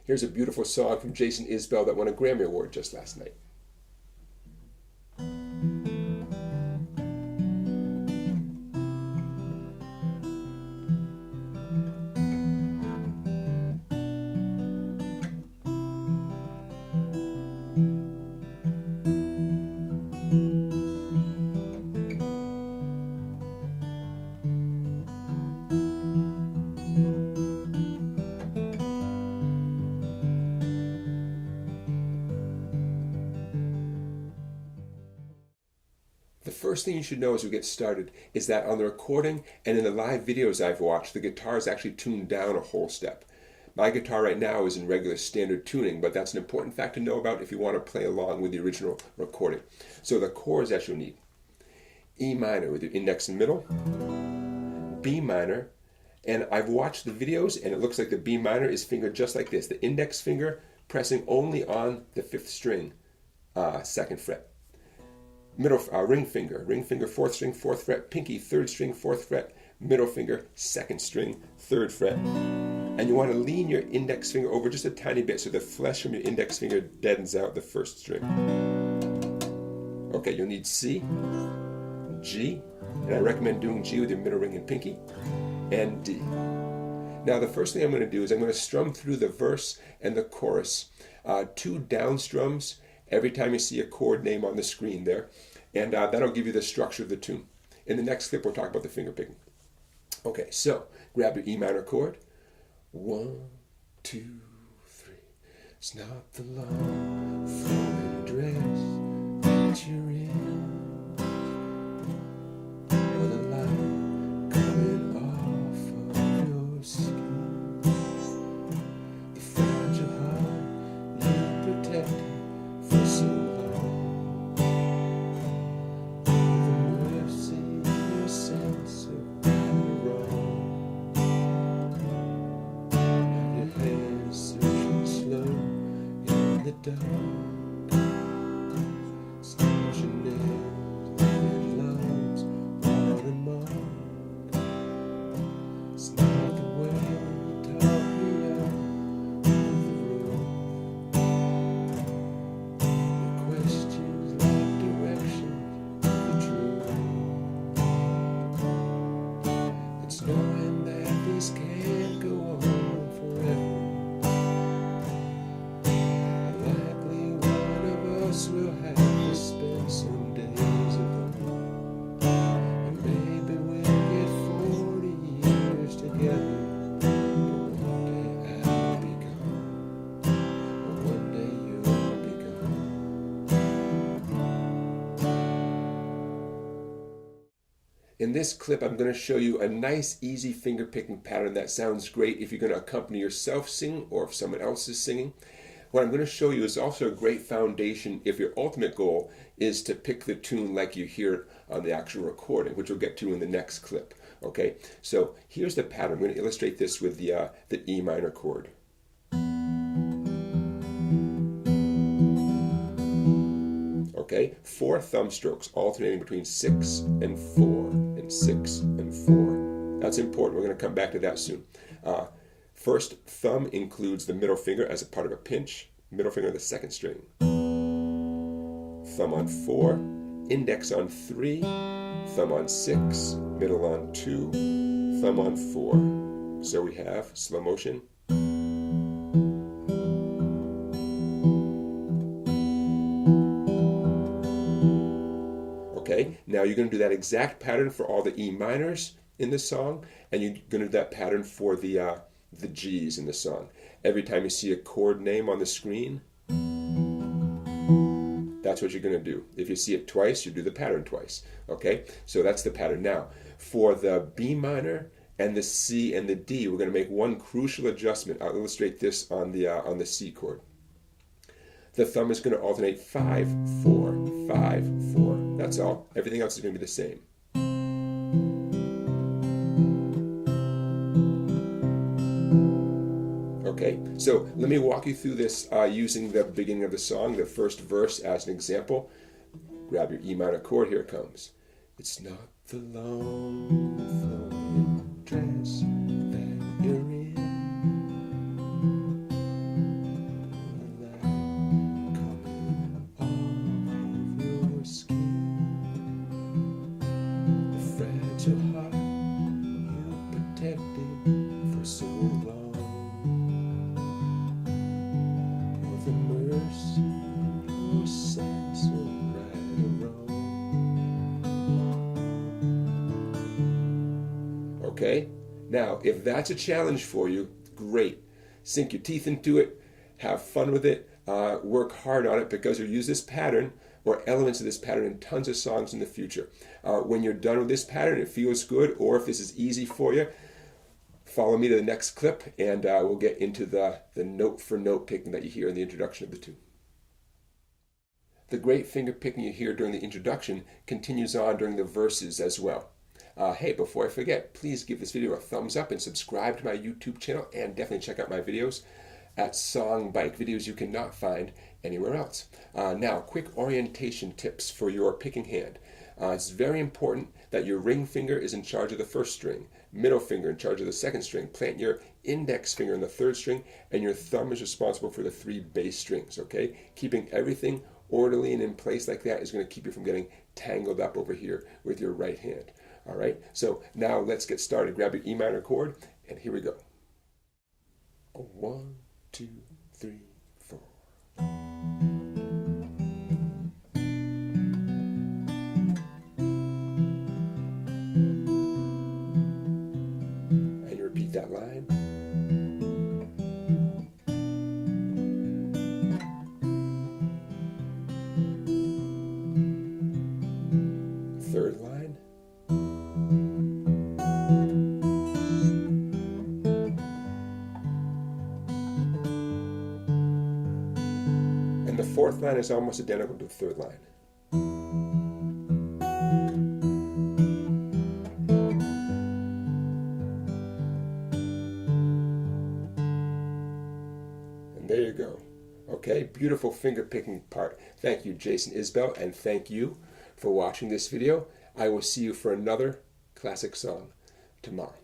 Here's a beautiful song from Jason Isbell that won a Grammy Award just last night. The first thing you should know as we get started is that on the recording and in the live videos I've watched, the guitar is actually tuned down a whole step. My guitar right now is in regular standard tuning, but that's an important fact to know about if you want to play along with the original recording. So the chords that you'll need: E minor with your index and middle, B minor, and I've watched the videos and it looks like the B minor is fingered just like this, the index finger pressing only on the 5th string, 2nd fret. Middle ring finger 4th string, 4th fret, pinky 3rd string, 4th fret, middle finger 2nd string, 3rd fret. And you want to lean your index finger over just a tiny bit so the flesh from your index finger deadens out the 1st string. Okay, you'll need C, G, and I recommend doing G with your middle ring and pinky, and D. Now the first thing I'm going to do is I'm going to strum through the verse and the chorus, 2 down strums every time you see a chord name on the screen there, and that'll give you the structure of the tune. In the next clip, we'll talk about the finger picking. Okay, so grab your E minor chord. 1, 2, 3. It's not the long flowing dress that you're in, or the light coming off of your skin, the fragile heart you protected for so long, the mercy, your sense of right and wrong, your hands searching slow in the dark, stars your nails and love's watermark. It's not the way you taught me out of the room. Questions like directions of the truth. It's knowing that this can't go on forever. Likely one of us will have to spend some days alone, and maybe we'll get 40 years together. But one day I'll be gone, or one day you'll be gone. In this clip, I'm going to show you a nice, easy finger picking pattern that sounds great if you're going to accompany yourself singing or if someone else is singing. What I'm going to show you is also a great foundation if your ultimate goal is to pick the tune like you hear it on the actual recording, which we'll get to in the next clip. Okay, so here's the pattern. I'm going to illustrate this with the E minor chord. Okay, 4 thumb strokes alternating between 6 and 4 and 6 and 4. That's important. We're going to come back to that soon. First thumb includes the middle finger as a part of a pinch, middle finger on the 2nd string. Thumb on 4, index on 3, thumb on 6, middle on 2, thumb on 4. So we have slow motion. Okay, now you're going to do that exact pattern for all the E minors in the song, and you're going to do that pattern for the G's in the song. Every time you see a chord name on the screen, that's what you're going to do. If you see it twice, you do the pattern twice. Okay, so that's the pattern. Now, for the B minor and the C and the D, we're going to make one crucial adjustment. I'll illustrate this on the C chord. The thumb is going to alternate 5, 4, 5, 4. That's all. Everything else is going to be the same. Okay, so let me walk you through this using the beginning of the song, the first verse as an example. Grab your E minor chord, here it comes. It's not the long flowing dress that you're in, neglected for so long. With a mercy, no sense of right or wrong. Okay? Now, if that's a challenge for you, great. Sink your teeth into it, have fun with it, work hard on it, because you'll use this pattern or elements of this pattern in tons of songs in the future. When you're done with this pattern, it feels good, or if this is easy for you, follow me to the next clip and we'll get into the note for note picking that you hear in the introduction of the tune. The great finger picking you hear during the introduction continues on during the verses as well. Hey, before I forget, please give this video a thumbs up and subscribe to my YouTube channel, and definitely check out my videos at Song Bike, videos you cannot find anywhere else. Now, quick orientation tips for your picking hand. It's very important that your ring finger is in charge of the first string, middle finger in charge of the second string, plant your index finger in the third string, and your thumb is responsible for the 3 bass strings, okay? Keeping everything orderly and in place like that is going to keep you from getting tangled up over here with your right hand. All right, so now let's get started. Grab your E minor chord, and here we go. 1, 2, 3, 4. And you repeat that line. Third line. And the fourth line is almost identical to the third line. And there you go. Okay, beautiful finger picking part. Thank you, Jason Isbell, and thank you for watching this video. I will see you for another classic song tomorrow.